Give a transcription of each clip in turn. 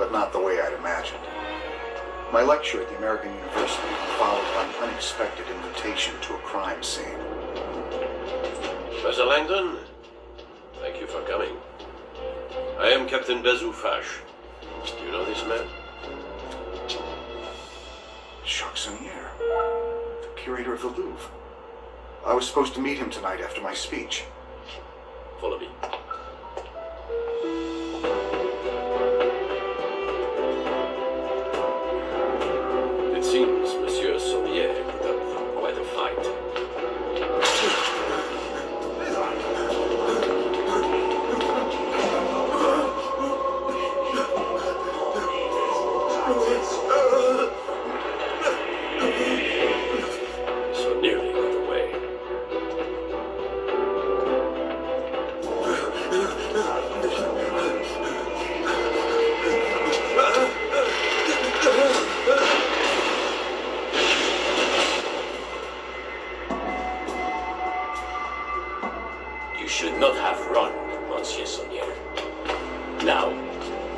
but not the way I'd imagined. My lecture at the American University followed by an unexpected invitation to a crime scene. Mr. Langdon, thank you for coming. I am Captain Bezoufash. Do you know this man? Jacques Sonnier, the curator of the Louvre. I was supposed to meet him tonight after my speech. Follow me. It seems Monsieur Sonnier put up quite a fight. So nearly got away. You should not have run, Monsieur Sonnier. Now,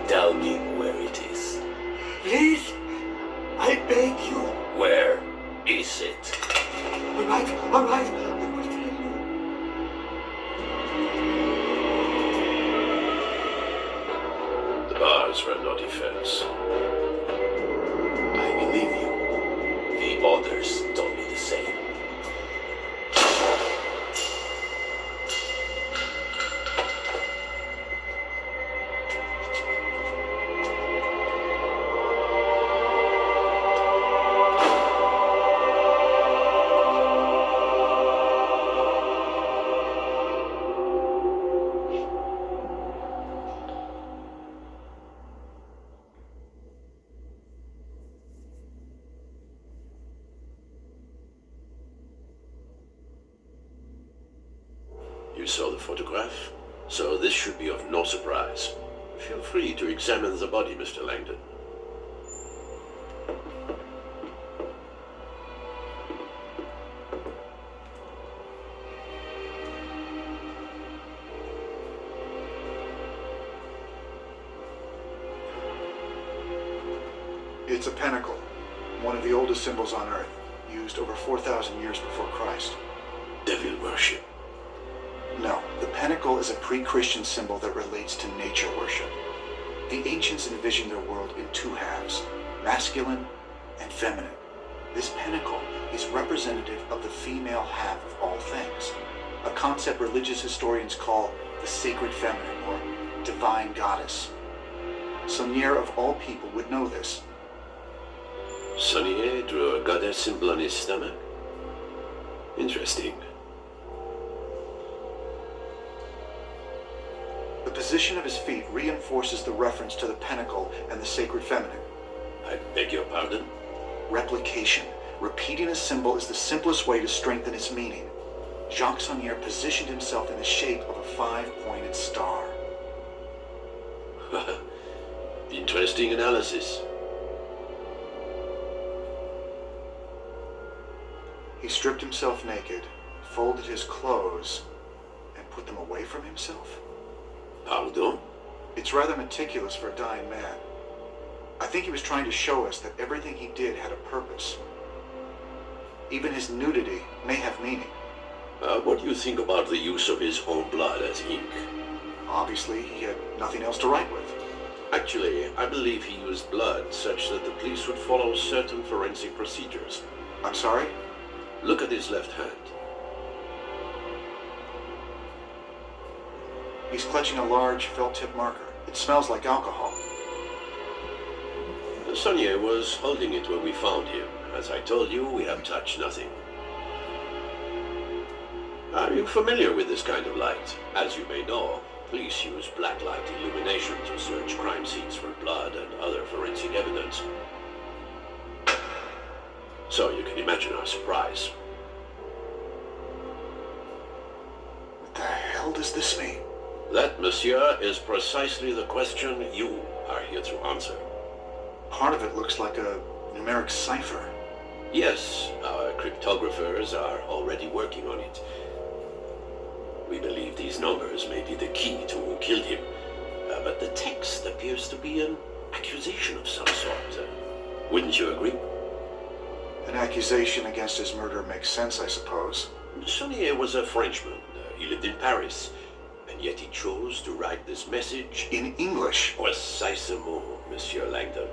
tell me where it is. Please, I beg you. Where is it? All right, I will tell you. The bars were no defense. I believe you. The others told me the same. You saw the photograph, so this should be of no surprise. Feel free to examine the body, Mr. Langdon. It's a pentacle, one of the oldest symbols on Earth, used over 4,000 years before Christ. Devil worship. No, the pentacle is a pre-Christian symbol that relates to nature worship. The ancients envisioned their world in two halves, masculine and feminine. This pentacle is representative of the female half of all things, a concept religious historians call the sacred feminine or divine goddess. Sonnier of all people would know this. Sonnier drew a goddess symbol on his stomach? Interesting. The position of his feet reinforces the reference to the pentacle and the sacred feminine. I beg your pardon? Replication. Repeating a symbol is the simplest way to strengthen its meaning. Jacques Sonnier positioned himself in the shape of a 5-pointed star. Interesting analysis. He stripped himself naked, folded his clothes, and put them away from himself? Pardon? It's rather meticulous for a dying man. I think he was trying to show us that everything he did had a purpose. Even his nudity may have meaning. What do you think about the use of his own blood as ink? Obviously, he had nothing else to write with. Actually, I believe he used blood such that the police would follow certain forensic procedures. I'm sorry? Look at his left hand. He's clutching a large felt-tip marker. It smells like alcohol. Sonnier was holding it when we found him. As I told you, we have touched nothing. Are you familiar with this kind of light? As you may know, police use blacklight illumination to search crime scenes for blood and other forensic evidence. So you can imagine our surprise. What the hell does this mean? That, monsieur, is precisely the question you are here to answer. Part of it looks like a numeric cipher. Yes, our cryptographers are already working on it. We believe these numbers may be the key to who killed him, but the text appears to be an accusation of some sort. Wouldn't you agree? An accusation against his murder makes sense, I suppose. Sonnier was a Frenchman. He lived in Paris. And yet he chose to write this message In English. Précisément, Monsieur Langdon.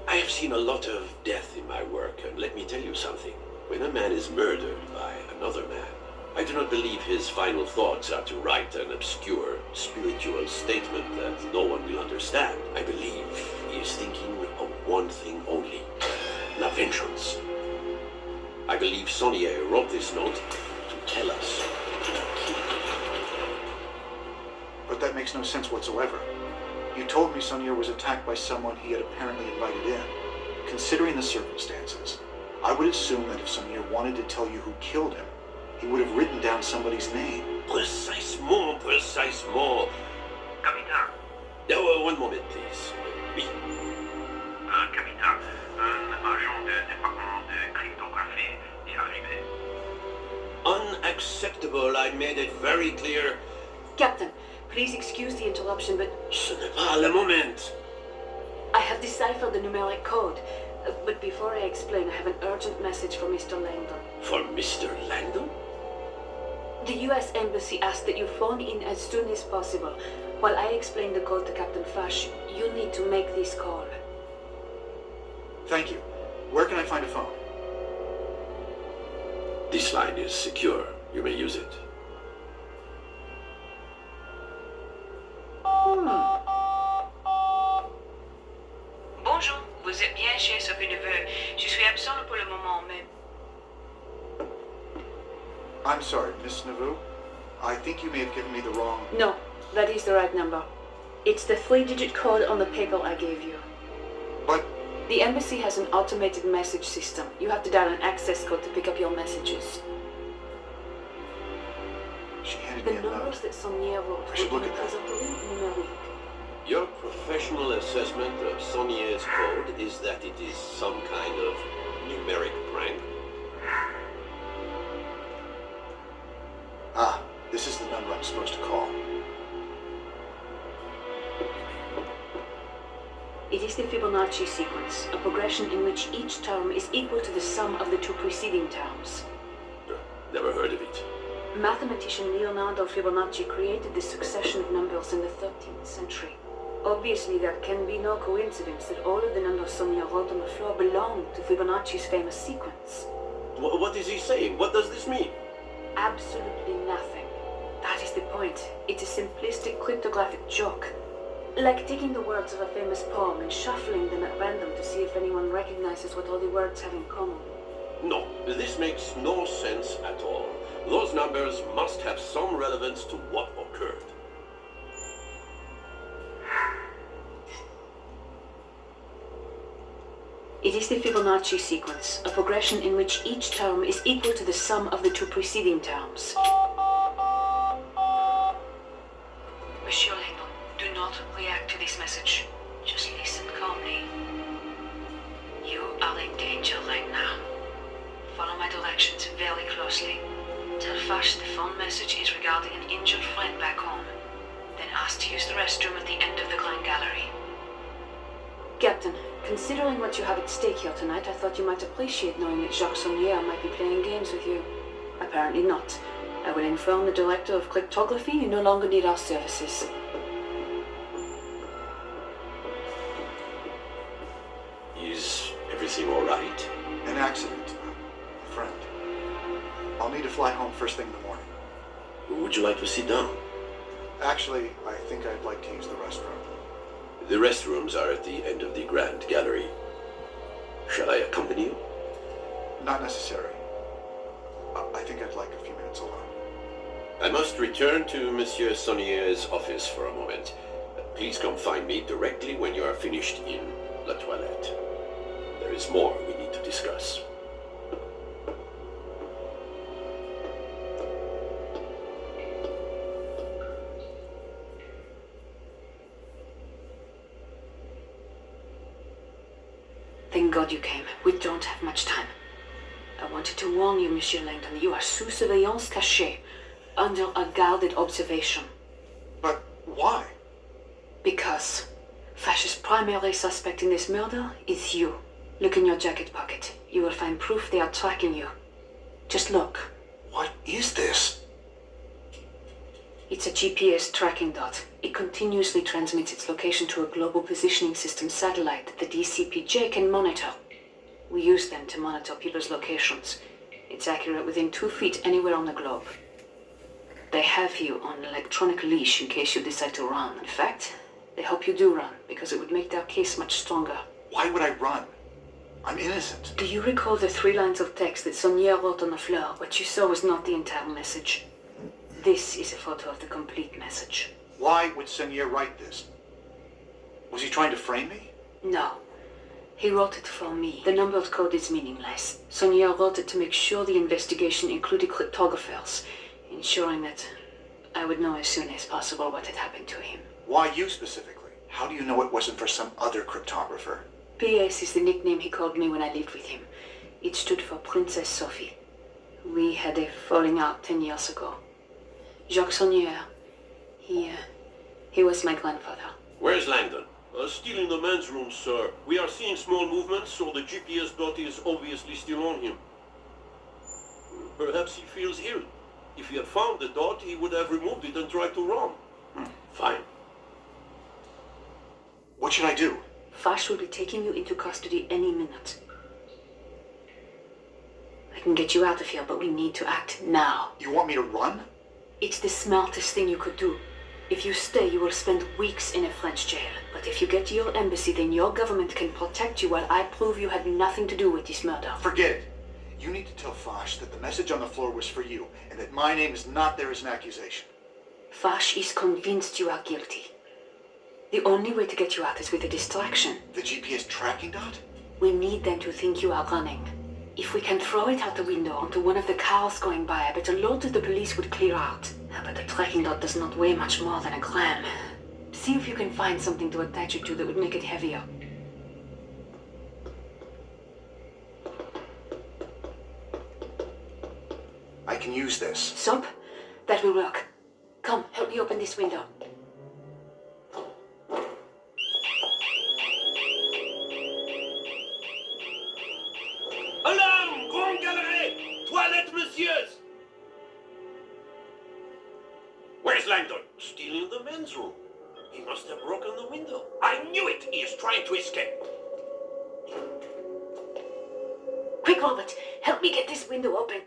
I have seen a lot of death in my work, and let me tell you something. When a man is murdered by another man, I do not believe his final thoughts are to write an obscure spiritual statement that no one will understand. I believe he is thinking of one thing only, la vengeance. I believe Sonnier wrote this note to tell us to kill him. But that makes no sense whatsoever. You told me Sonnier was attacked by someone he had apparently invited in. Considering the circumstances, I would assume that if Sonnier wanted to tell you who killed him, he would have written down somebody's name. Précisément, précisément. Capitaine, One moment, please. Oui. Capitaine, un agent du département de cryptographie est arrivé. Unacceptable. I made it very clear. Captain, please excuse the interruption, but Ce n'est pas le moment. I have deciphered the numeric code. But before I explain, I have an urgent message for Mr. Langdon. For Mr. Langdon? The U.S. Embassy asked that you phone in as soon as possible. While I explain the code to Captain Fash, you need to make this call. Thank you. Where can I find a phone? This line is secure. You may use it. Bonjour, vous êtes bien chez Sophie Neveu. Je suis absent pour le moment, mais... I'm sorry, Miss Nauvoo. I think you may have given me the wrong... No, that is the right number. It's the 3-digit code on the paper I gave you. But The embassy has an automated message system. You have to dial an access code to pick up your messages. she handed The me a note. numbers that Sonnier wrote I should were look at that. presently numeric. Your professional assessment of Sonnier's code is that it is some kind of numeric prank? Ah, this is the number I'm supposed to call. It is the Fibonacci sequence, a progression in which each term is equal to the sum of the two preceding terms. Never heard of it. Mathematician Leonardo Fibonacci created this succession of numbers in the 13th century. Obviously, there can be no coincidence that all of the numbers Sonnier wrote on the floor belong to Fibonacci's famous sequence. What is he saying? What does this mean? Absolutely nothing. That is the point. It's a simplistic cryptographic joke. Like taking the words of a famous poem and shuffling them at random to see if anyone recognizes what all the words have in common. No, this makes no sense at all. Those numbers must have some relevance to what occurred. It is the Fibonacci sequence, a progression in which each term is equal to the sum of the two preceding terms. Monsieur Langdon, do not react to this message. Just listen calmly. You are in danger right now. Follow my directions very closely. Tell Fash the phone message is regarding an injured friend back home. Then ask to use the restroom at the end of the Grand Gallery. Captain, considering what you have at stake here tonight, I thought you might appreciate knowing that Jacques Sonnier might be playing games with you. Apparently not. I will inform the director of cryptography you no longer need our services. Is everything all right? An accident. A friend. I'll need to fly home first thing in the morning. Would you like to sit down? Actually, I think I'd like to use the restroom. The restrooms are at the end of the Grand Gallery. Shall I accompany you? Not necessary. I think I'd like a few minutes alone. I must return to Monsieur Sonnier's office for a moment. Please come find me directly when you are finished in La Toilette. There is more we need to discuss. Thank God you came. We don't have much time. I wanted to warn you, Monsieur Langdon. You are sous surveillance cachée, under a guarded observation. But why? Because Fash's primary suspect in this murder is you. Look in your jacket pocket. You will find proof they are tracking you. Just look. What is this? It's a GPS tracking dot. It continuously transmits its location to a global positioning system satellite that the DCPJ can monitor. We use them to monitor people's locations. It's accurate within 2 feet anywhere on the globe. They have you on an electronic leash in case you decide to run. In fact, they hope you do run because it would make their case much stronger. Why would I run? I'm innocent. Do you recall the 3 lines of text that Sonia wrote on the floor? What you saw was not the entire message. This is a photo of the complete message. Why would Senior write this? Was he trying to frame me? No. He wrote it for me. The numbered code is meaningless. Sonia wrote it to make sure the investigation included cryptographers, ensuring that I would know as soon as possible what had happened to him. Why you specifically? How do you know it wasn't for some other cryptographer? PS is the nickname he called me when I lived with him. It stood for Princess Sophie. We had a falling out 10 years ago. Jacques Saunier, he was my grandfather. Where's Langdon? Still in the men's room, sir. We are seeing small movements, so the GPS dot is obviously still on him. Perhaps he feels ill. If he had found the dot, he would have removed it and tried to run. Fine. What should I do? Fash will be taking you into custody any minute. I can get you out of here, but we need to act now. You want me to run? It's the smartest thing you could do. If you stay, you will spend weeks in a French jail. But if you get to your embassy, then your government can protect you while I prove you had nothing to do with this murder. Forget it. You need to tell Fash that the message on the floor was for you, and that my name is not there as an accusation. Fash is convinced you are guilty. The only way to get you out is with a distraction. The GPS tracking dot? We need them to think you are running. If we can throw it out the window onto one of the cars going by, I bet a lot of the police would clear out. But the tracking dot does not weigh much more than a gram. See if you can find something to attach it to that would make it heavier. I can use this. Soap? That will work. Come, help me open this window. Alarme! Grand Galerie! Toilette, messieurs! Where's Langdon? Still in the men's room. He must have broken the window. I knew it! He is trying to escape. Quick, Robert! Help me get this window open.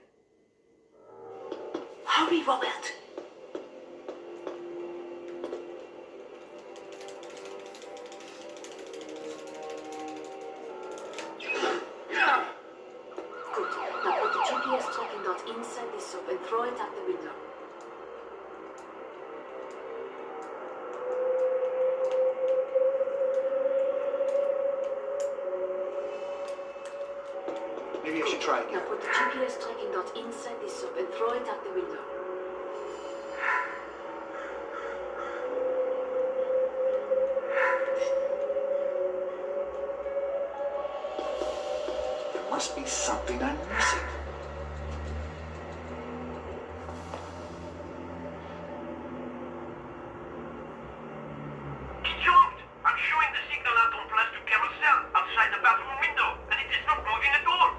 Hurry, Robert! Good. Now put the GPS tracking dot inside this soap and throw it out the window. Maybe I should try Now again. put the GPS tracking dot inside this soap and throw it out the window. There must be something I'm missing. It jumped! I'm showing the signal out on Place du Carousel outside the bathroom window, and it is not moving at all.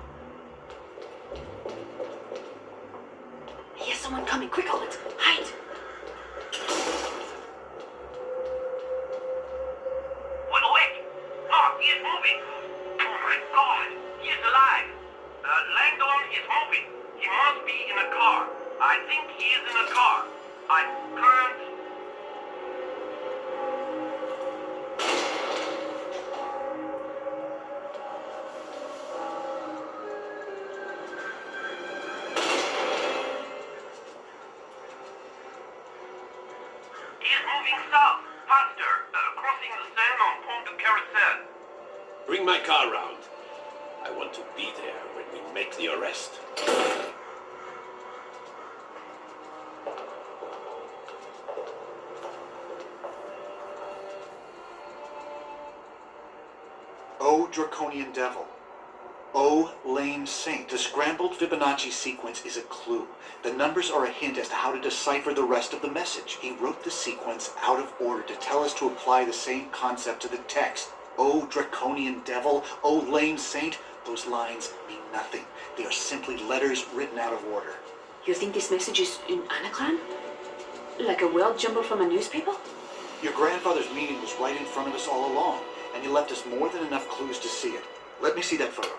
I hear someone coming. Quick, Robert! Hide! Wait! Oh, he is moving! Oh my God! He is alive! Langdon is moving. He must be in a car. I think he is in a car. I can't... He is moving south, faster, crossing the Seine on Pont du Carousel. Bring my car round. I want to be there when we make the arrest. Oh, draconian devil. Oh, lame saint. The scrambled Fibonacci sequence is a clue. The numbers are a hint as to how to decipher the rest of the message. He wrote the sequence out of order to tell us to apply the same concept to the text. Oh, draconian devil. Oh, lame saint. Those lines mean nothing. They are simply letters written out of order. You think this message is an anagram? Like a word jumbled from a newspaper? Your grandfather's meaning was right in front of us all along, and he left us more than enough clues to see it. Let me see that photo.